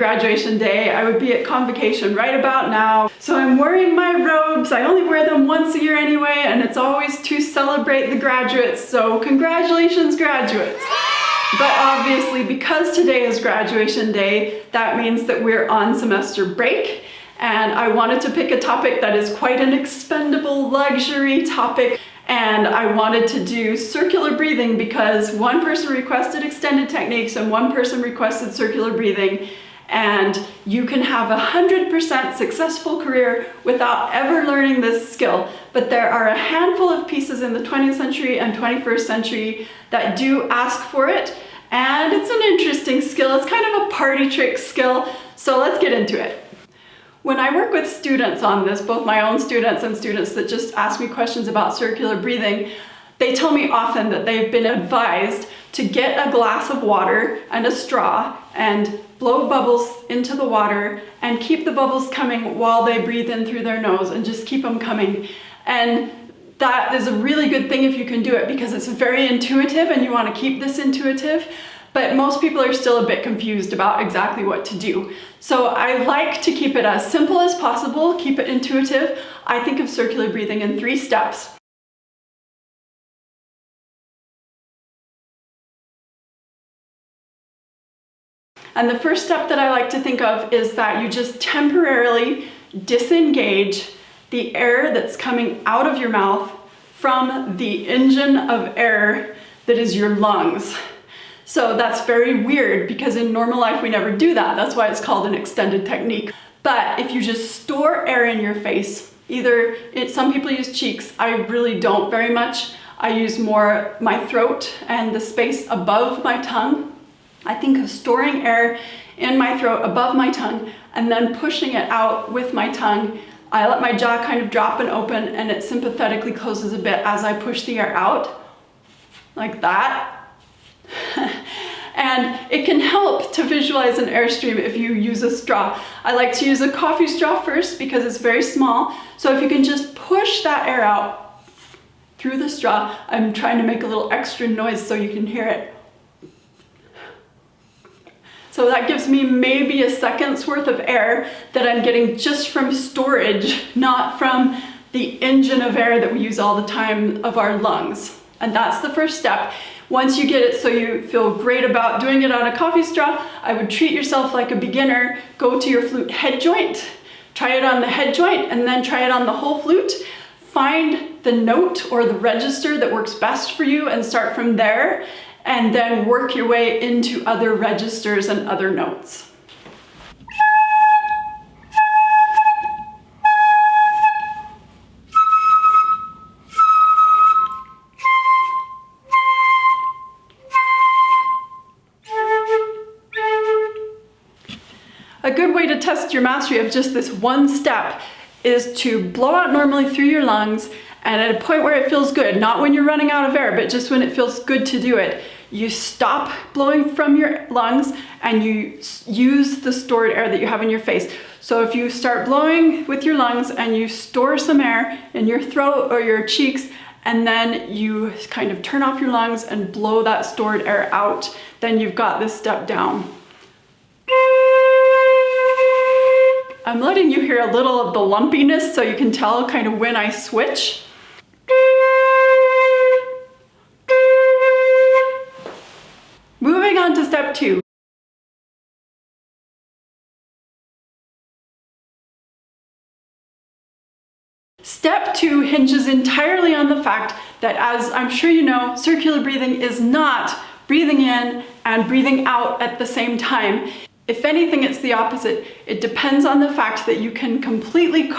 graduation day. I would be at convocation right about now. So I'm wearing my robes. I only wear them once a year anyway, and it's always to celebrate the graduates. So congratulations, graduates. But obviously, because today is graduation day, that means that we're on semester break. And I wanted to pick a topic that is quite an expendable luxury topic. And I wanted to do circular breathing because one person requested extended techniques and one person requested circular breathing. And you can have a 100% successful career without ever learning this skill. But there are a handful of pieces in the 20th century and 21st century that do ask for it. And it's an interesting skill. It's kind of a party trick skill. So let's get into it. When I work with students on this, both my own students and students that just ask me questions about circular breathing, they tell me often that they've been advised to get a glass of water and a straw and blow bubbles into the water and keep the bubbles coming while they breathe in through their nose and just keep them coming. And that is a really good thing if you can do it because it's very intuitive and you want to keep this intuitive. But most people are still a bit confused about exactly what to do. So I like to keep it as simple as possible, keep it intuitive. I think of circular breathing in 3 steps. And the first step that I like to think of is that you just temporarily disengage the air that's coming out of your mouth from the engine of air that is your lungs. So that's very weird because in normal life we never do that. That's why it's called an extended technique. But if you just store air in your face, some people use cheeks. I really don't very much. I use more my throat and the space above my tongue. I think of storing air in my throat above my tongue and then pushing it out with my tongue. I let my jaw kind of drop and open and it sympathetically closes a bit as I push the air out, like that. And it can help to visualize an airstream if you use a straw. I like to use a coffee straw first because it's very small. So if you can just push that air out through the straw, I'm trying to make a little extra noise so you can hear it. So that gives me maybe a second's worth of air that I'm getting just from storage, not from the engine of air that we use all the time of our lungs. And that's the first step. Once you get it so you feel great about doing it on a coffee straw, I would treat yourself like a beginner. Go to your flute head joint, try it on the head joint, and then try it on the whole flute. Find the note or the register that works best for you and start from there, and then work your way into other registers and other notes. A good way to test your mastery of just this one step is to blow out normally through your lungs, and at a point where it feels good, not when you're running out of air, but just when it feels good to do it, you stop blowing from your lungs and you use the stored air that you have in your face. So if you start blowing with your lungs and you store some air in your throat or your cheeks, and then you kind of turn off your lungs and blow that stored air out, then you've got this step down. I'm letting you hear a little of the lumpiness so you can tell kind of when I switch. Moving on to step 2. Step 2 hinges entirely on the fact that, as I'm sure you know, circular breathing is not breathing in and breathing out at the same time. If anything, it's the opposite. It depends on the fact that you can completely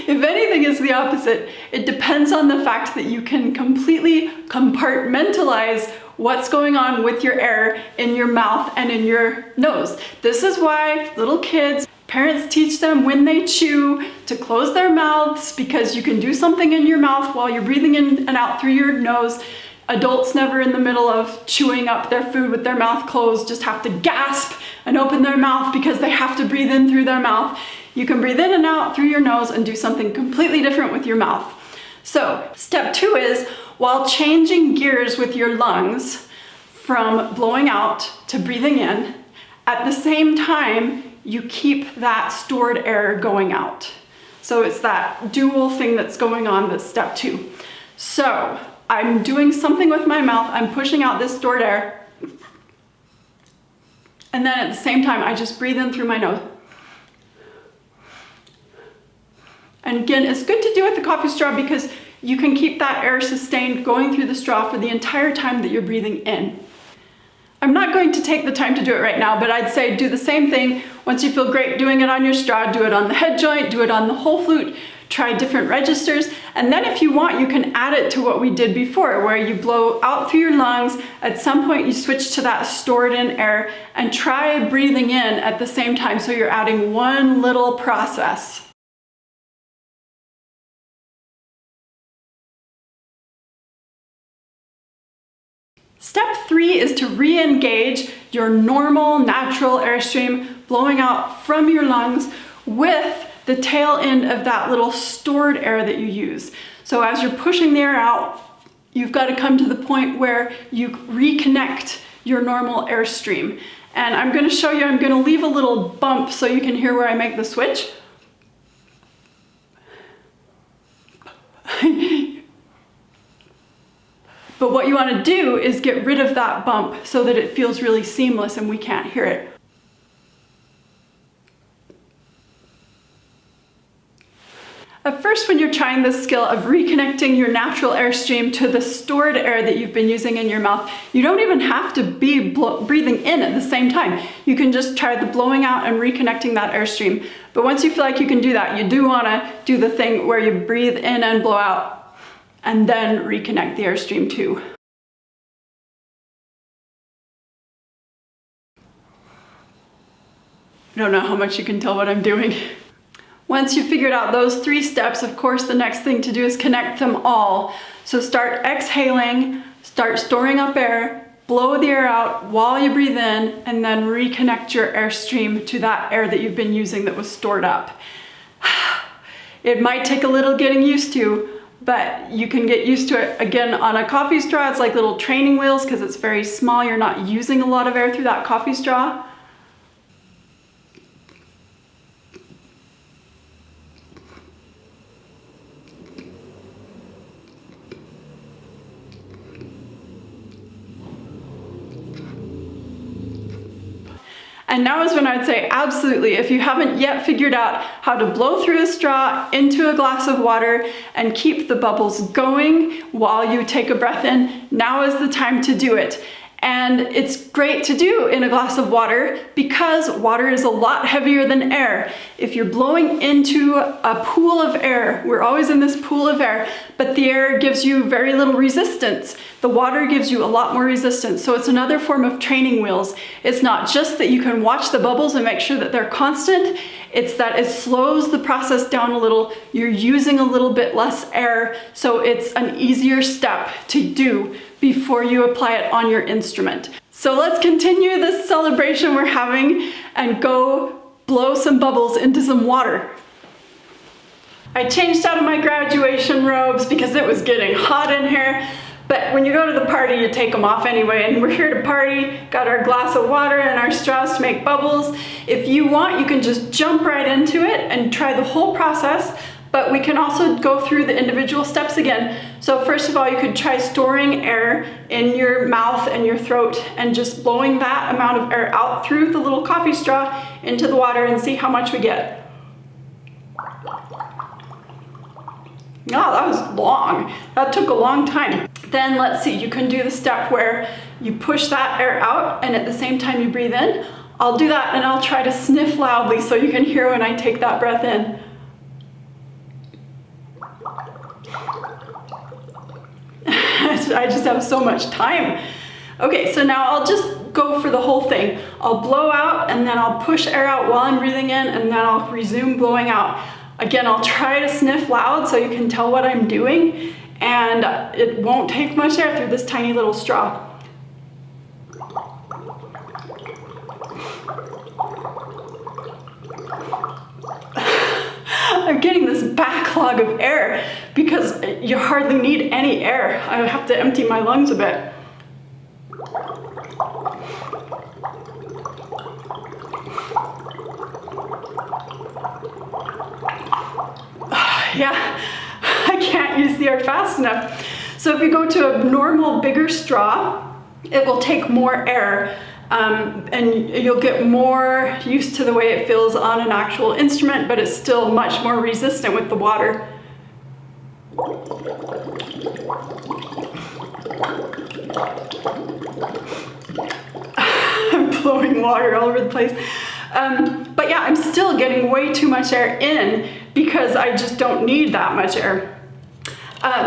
If anything, it's the opposite. It depends on the fact that you can completely compartmentalize what's going on with your air in your mouth and in your nose. This is why little kids, parents teach them when they chew to close their mouths, because you can do something in your mouth while you're breathing in and out through your nose. Adults never in the middle of chewing up their food with their mouth closed just have to gasp and open their mouth because they have to breathe in through their mouth. You can breathe in and out through your nose and do something completely different with your mouth. So step 2 is, while changing gears with your lungs from blowing out to breathing in, At the same time, you keep that stored air going out. So it's that dual thing that's going on, that's step 2. So I'm doing something with my mouth, I'm pushing out this stored air, and then at the same time, I just breathe in through my nose. And again, it's good to do with the coffee straw because you can keep that air sustained going through the straw for the entire time that you're breathing in. I'm not going to take the time to do it right now, but I'd say do the same thing. Once you feel great doing it on your straw, do it on the head joint, do it on the whole flute, try different registers, and then if you want, you can add it to what we did before, where you blow out through your lungs. At some point, you switch to that stored in air and try breathing in at the same time, so you're adding one little process. Step 3 is to re-engage your normal, natural airstream blowing out from your lungs with the tail end of that little stored air that you use. So as you're pushing the air out, you've got to come to the point where you reconnect your normal airstream. And I'm going to show you, I'm going to leave a little bump so you can hear where I make the switch. But what you want to do is get rid of that bump so that it feels really seamless and we can't hear it. At first, when you're trying this skill of reconnecting your natural airstream to the stored air that you've been using in your mouth, you don't even have to be breathing in at the same time. You can just try the blowing out and reconnecting that airstream. But once you feel like you can do that, you do want to do the thing where you breathe in and blow out, and then reconnect the airstream too. I don't know how much you can tell what I'm doing. Once you've figured out those 3 steps, of course, the next thing to do is connect them all. So start exhaling, start storing up air, blow the air out while you breathe in, and then reconnect your airstream to that air that you've been using that was stored up. It might take a little getting used to, but you can get used to it. Again, on a coffee straw, it's like little training wheels because it's very small. You're not using a lot of air through that coffee straw. And now is when I'd say absolutely, if you haven't yet figured out how to blow through a straw into a glass of water and keep the bubbles going while you take a breath in, now is the time to do it. And it's great to do in a glass of water because water is a lot heavier than air. If you're blowing into a pool of air, we're always in this pool of air, but the air gives you very little resistance. The water gives you a lot more resistance. So it's another form of training wheels. It's not just that you can watch the bubbles and make sure that they're constant. It's that it slows the process down a little. You're using a little bit less air, so it's an easier step to do before you apply it on your instrument. So let's continue this celebration we're having and go blow some bubbles into some water. I changed out of my graduation robes because it was getting hot in here, but when you go to the party, you take them off anyway, and we're here to party, got our glass of water and our straws to make bubbles. If you want, you can just jump right into it and try the whole process, but we can also go through the individual steps again. So first of all, you could try storing air in your mouth and your throat and just blowing that amount of air out through the little coffee straw into the water and see how much we get. Oh, that was long. That took a long time. Then let's see, you can do the step where you push that air out and at the same time you breathe in. I'll do that and I'll try to sniff loudly so you can hear when I take that breath in. I just have so much time. Okay, so now I'll just go for the whole thing. I'll blow out and then I'll push air out while I'm breathing in, and then I'll resume blowing out. Again, I'll try to sniff loud so you can tell what I'm doing, and it won't take much air through this tiny little straw. I'm getting this backlog of air because you hardly need any air. I have to empty my lungs a bit. Yeah, I can't use the air fast enough. So if you go to a normal, bigger straw, it will take more air, and you'll get more used to the way it feels on an actual instrument, but it's still much more resistant with the water. I'm blowing water all over the place. But yeah, I'm still getting way too much air in because I just don't need that much air.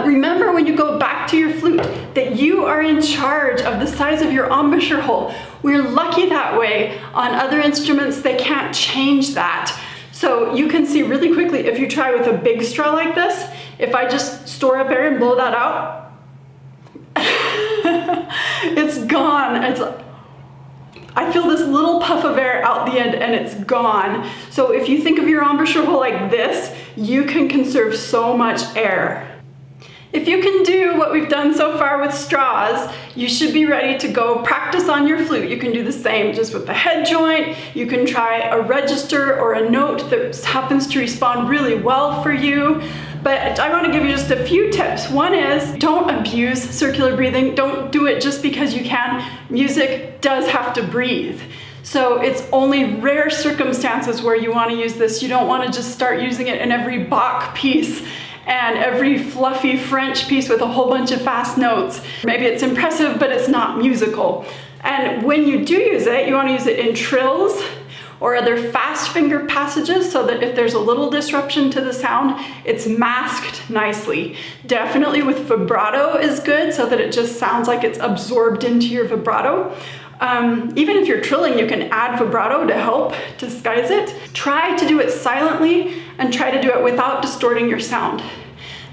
Remember when you go back to your flute that you are in charge of the size of your embouchure hole. We're lucky that way. On other instruments, they can't change that. So you can see really quickly, if you try with a big straw like this, if I just store up air and blow that out, it's gone. I feel this little puff of air out the end and it's gone. So if you think of your embouchure hole like this, you can conserve so much air. If you can do what we've done so far with straws, you should be ready to go practice on your flute. You can do the same just with the head joint. You can try a register or a note that happens to respond really well for you. But I want to give you just a few tips. One is, don't abuse circular breathing. Don't do it just because you can. Music does have to breathe. So it's only rare circumstances where you want to use this. You don't want to just start using it in every Bach piece and every fluffy French piece with a whole bunch of fast notes. Maybe it's impressive, but it's not musical. And when you do use it, you want to use it in trills or other fast finger passages so that if there's a little disruption to the sound, it's masked nicely. Definitely with vibrato is good so that it just sounds like it's absorbed into your vibrato. Even if you're trilling, you can add vibrato to help disguise it. Try to do it silently and try to do it without distorting your sound.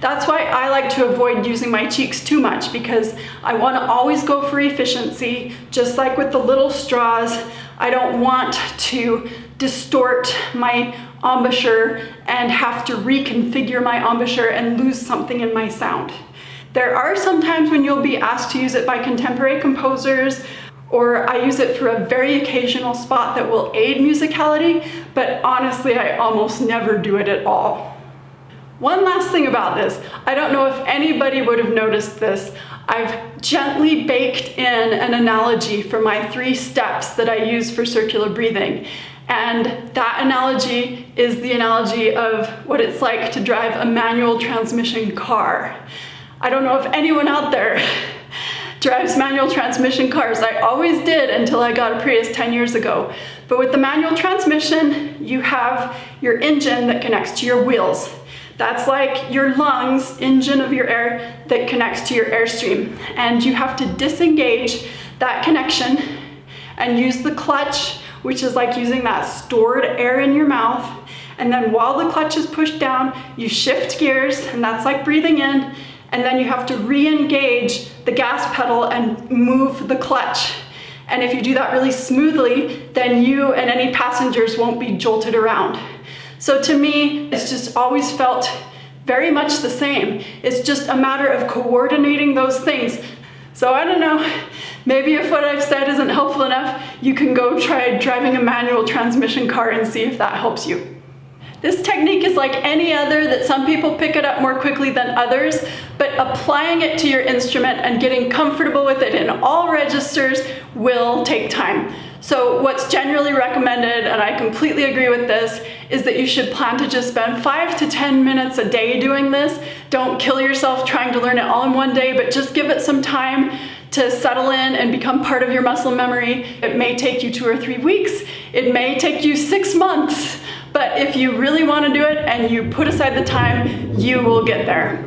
That's why I like to avoid using my cheeks too much, because I want to always go for efficiency. Just like with the little straws, I don't want to distort my embouchure and have to reconfigure my embouchure and lose something in my sound. There are some times when you'll be asked to use it by contemporary composers, or I use it for a very occasional spot that will aid musicality, but honestly, I almost never do it at all. One last thing about this, I don't know if anybody would have noticed this. I've gently baked in an analogy for my 3 steps that I use for circular breathing. And that analogy is the analogy of what it's like to drive a manual transmission car. I don't know if anyone out there drives manual transmission cars. I always did until I got a Prius 10 years ago. But with the manual transmission, you have your engine that connects to your wheels. That's like your lungs, engine of your air that connects to your airstream. And you have to disengage that connection and use the clutch, which is like using that stored air in your mouth. And then while the clutch is pushed down, you shift gears, and that's like breathing in. And then you have to re-engage the gas pedal and move the clutch. And if you do that really smoothly, then you and any passengers won't be jolted around. So to me, it's just always felt very much the same. It's just a matter of coordinating those things. So I don't know, maybe if what I've said isn't helpful enough, you can go try driving a manual transmission car and see if that helps you. This technique is like any other, that some people pick it up more quickly than others, but applying it to your instrument and getting comfortable with it in all registers will take time. So what's generally recommended, and I completely agree with this, is that you should plan to just spend 5 to 10 minutes a day doing this. Don't kill yourself trying to learn it all in one day, but just give it some time to settle in and become part of your muscle memory. It may take you 2 or 3 weeks. It may take you 6 months. But if you really want to do it and you put aside the time, you will get there.